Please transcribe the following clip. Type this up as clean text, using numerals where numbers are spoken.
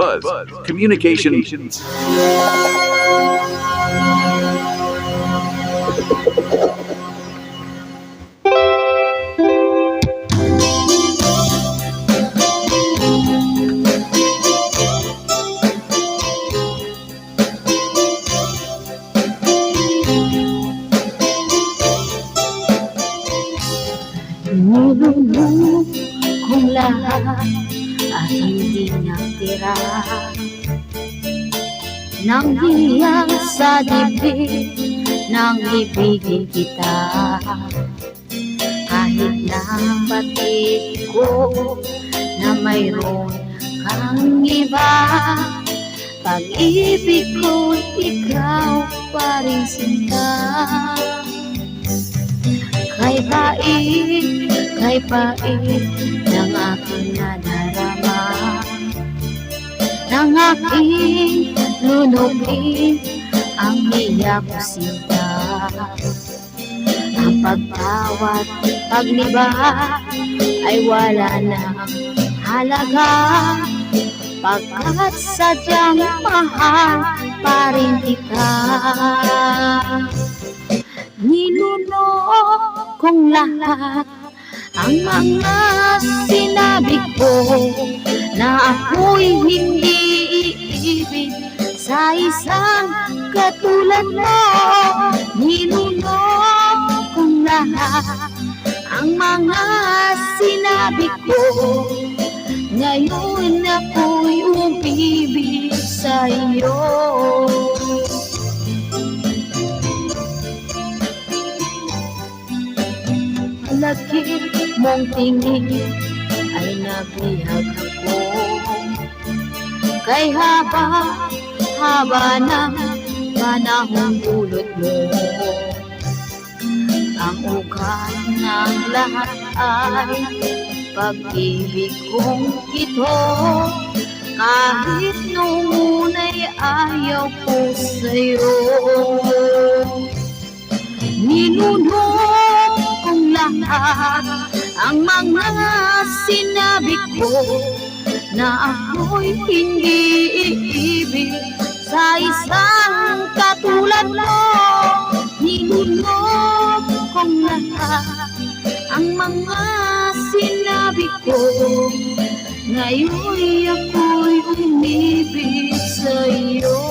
Buzz Communication. Nilulong kong lahat at hindi natira nang hiyang sa dibdib nang ibigin kita. Kahit na batid ko na mayroon kang iba, pag-ibig ko ikaw pa rin sinta. Kay pait ng aking nadarama, ng aking lunogin ang iyak ko sinta. Ang pagtawat, paglibah ay wala nang halaga, pagkat sadyang mahal pa rin kita. Nilunok kong lahat ang mga sinabi ko na ako'y hindi iibig sa isang katulad mo. Nilunok kong lahat ang mga sinabi ko, ngayon ako'y umibig sa iyo. Laging mong tingin ay nabihag ako, kay haba ng panahong dulot mo. Ang ugat ng lahat ay pag-ibig kong ito, kahit nung una'y ayaw ko sa'yo. Ninunod kong lahat ang mga sinabi ko na ako'y hindi iibig sa isang katulad mo. Ninunod kong lahat ang mga sinabi ko, ngayon ako'y umibig sa iyo.